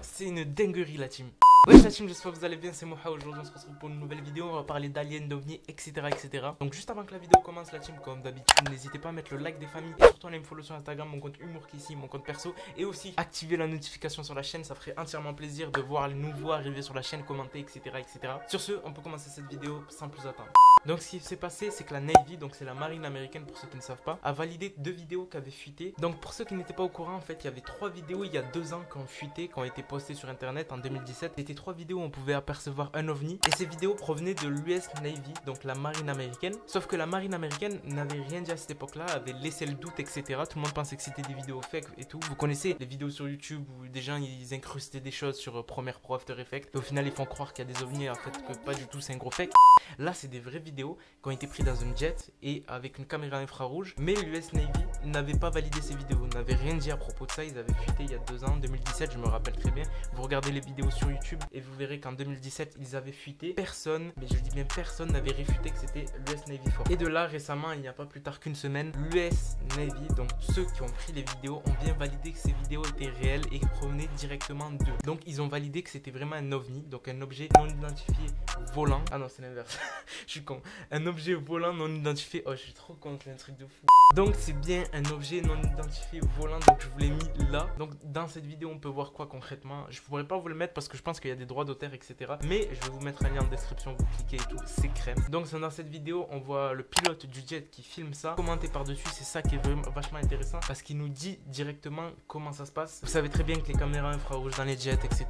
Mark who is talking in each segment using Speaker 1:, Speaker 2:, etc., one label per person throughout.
Speaker 1: c'est une dinguerie la team. Ouais la team, j'espère que vous allez bien, c'est Moha. Aujourd'hui on se retrouve pour une nouvelle vidéo, on va parler d'aliens, d'ovnis, etc., etc. Donc juste avant que la vidéo commence la team, comme d'habitude, n'hésitez pas à mettre le like des familles et surtout allez me follow sur Instagram, mon compte Humour qui ici, mon compte perso, et aussi activer la notification sur la chaîne, ça ferait entièrement plaisir de voir les nouveaux arriver sur la chaîne, commenter, etc., etc. Sur ce, on peut commencer cette vidéo sans plus attendre. Donc ce qui s'est passé, c'est que la Navy, donc c'est la marine américaine pour ceux qui ne savent pas, a validé 2 vidéos qui avaient fuité. Donc pour ceux qui n'étaient pas au courant, en fait, il y avait 3 vidéos il y a 2 ans qui ont fuité, qui ont été postées sur internet en 2017. C'était 3 vidéos où on pouvait apercevoir un ovni. Et ces vidéos provenaient de l'US Navy, donc la marine américaine. Sauf que la marine américaine n'avait rien dit à cette époque-là, avait laissé le doute, etc. Tout le monde pensait que c'était des vidéos fake et tout. Vous connaissez les vidéos sur YouTube où des gens ils incrustaient des choses sur Premiere Pro, After Effects. Et au final ils font croire qu'il y a des ovnis, en fait que pas du tout, c'est un gros fake. Là c'est des vraies vidéos qui ont été prises dans un jet et avec une caméra infrarouge. Mais l'US Navy n'avait pas validé ces vidéos, n'avait rien dit à propos de ça. Ils avaient fuité il y a 2 ans, en 2017, je me rappelle très bien. Vous regardez les vidéos sur YouTube et vous verrez qu'en 2017 ils avaient fuité. Personne, mais je dis bien personne, n'avait réfuté que c'était l'US Navy Force. Et de là récemment, il n'y a pas plus tard qu'une semaine, l'US Navy, donc ceux qui ont pris les vidéos, ont bien validé que ces vidéos étaient réelles et provenaient directement d'eux. Donc ils ont validé que c'était vraiment un ovni, donc un objet non identifié volant. Ah non, c'est l'inverse. Je suis con. Un objet volant non identifié. Oh, je suis trop con, c'est un truc de fou. Donc c'est bien un objet non identifié volant, donc je vous l'ai mis là. Donc dans cette vidéo on peut voir quoi concrètement. Je pourrais pas vous le mettre parce que je pense qu'il y a des droits d'auteur, etc. Mais je vais vous mettre un lien en description, vous cliquez et tout, c'est crème. Donc dans cette vidéo on voit le pilote du jet qui filme ça, commenté par dessus. C'est ça qui est vraiment vachement intéressant parce qu'il nous dit directement comment ça se passe. Vous savez très bien que les caméras infrarouges dans les jets, etc.,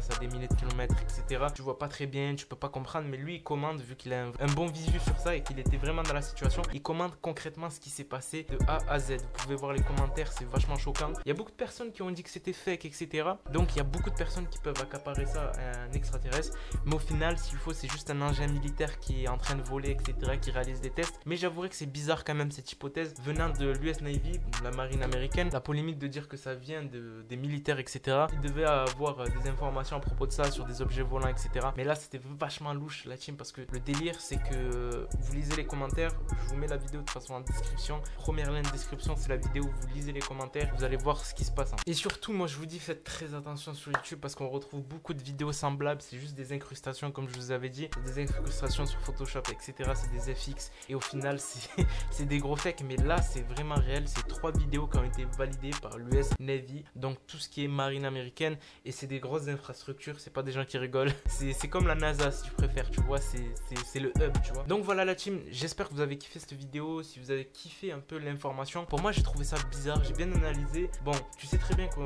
Speaker 1: ça a des milliers de kilomètres, etc. Tu vois pas très bien, tu peux pas comprendre, mais lui il commande, vu qu'il a un bon visu sur ça et qu'il était vraiment dans la situation, il commande concrètement ce qui s'est passé de A à Z. Vous pouvez voir les commentaires, c'est vachement choquant. Il y a beaucoup de personnes qui ont dit que c'était fake, etc. Donc il y a beaucoup de personnes qui peuvent accaparer ça à un extraterrestre, mais au final s'il faut c'est juste un engin militaire qui est en train de voler, etc., qui réalise des tests. Mais j'avouerai que c'est bizarre quand même cette hypothèse venant de l'US Navy, la marine américaine. La polémique de dire que ça vient des militaires, etc. Ils devaient avoir des informations à propos de ça sur des objets volants, etc. Mais là c'était vachement louche la team, parce que le délire c'est que vous lisez les commentaires. Je vous mets la vidéo de toute façon en description, première lien de description, c'est la vidéo où vous lisez les commentaires, vous allez voir ce qui se passe. Et surtout moi je vous dis, faites très attention sur YouTube parce qu'on retrouve beaucoup de vidéos semblables, c'est juste des incrustations comme je vous avais dit, des incrustations sur Photoshop, etc. C'est des FX et au final c'est des gros fakes. Mais là c'est vraiment réel, c'est 3 vidéos qui ont été validées par l'US Navy, donc tout ce qui est marine américaine, et c'est des grosses infrastructures, c'est pas des gens qui rigolent, c'est comme la NASA si tu préfères, tu vois, c'est le hub, tu vois. Donc voilà la team, j'espère que vous avez kiffé cette vidéo, si vous avez kiffé un peu l'information. Pour moi j'ai trouvé ça bizarre, j'ai bien analysé. Bon, tu sais très bien que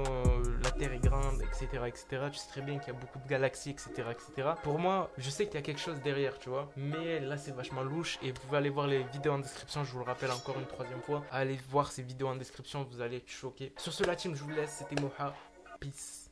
Speaker 1: la Terre est grande, etc., etc. Tu sais très bien qu'il y a beaucoup de galaxies, etc., etc. Pour moi, je sais qu'il y a quelque chose derrière, tu vois, mais là c'est vachement louche. Et vous pouvez aller voir les vidéos en description, je vous le rappelle encore une 3e fois. Allez voir ces vidéos en description, vous allez être choqués. Sur ce la team, je vous laisse, c'était Moha, peace.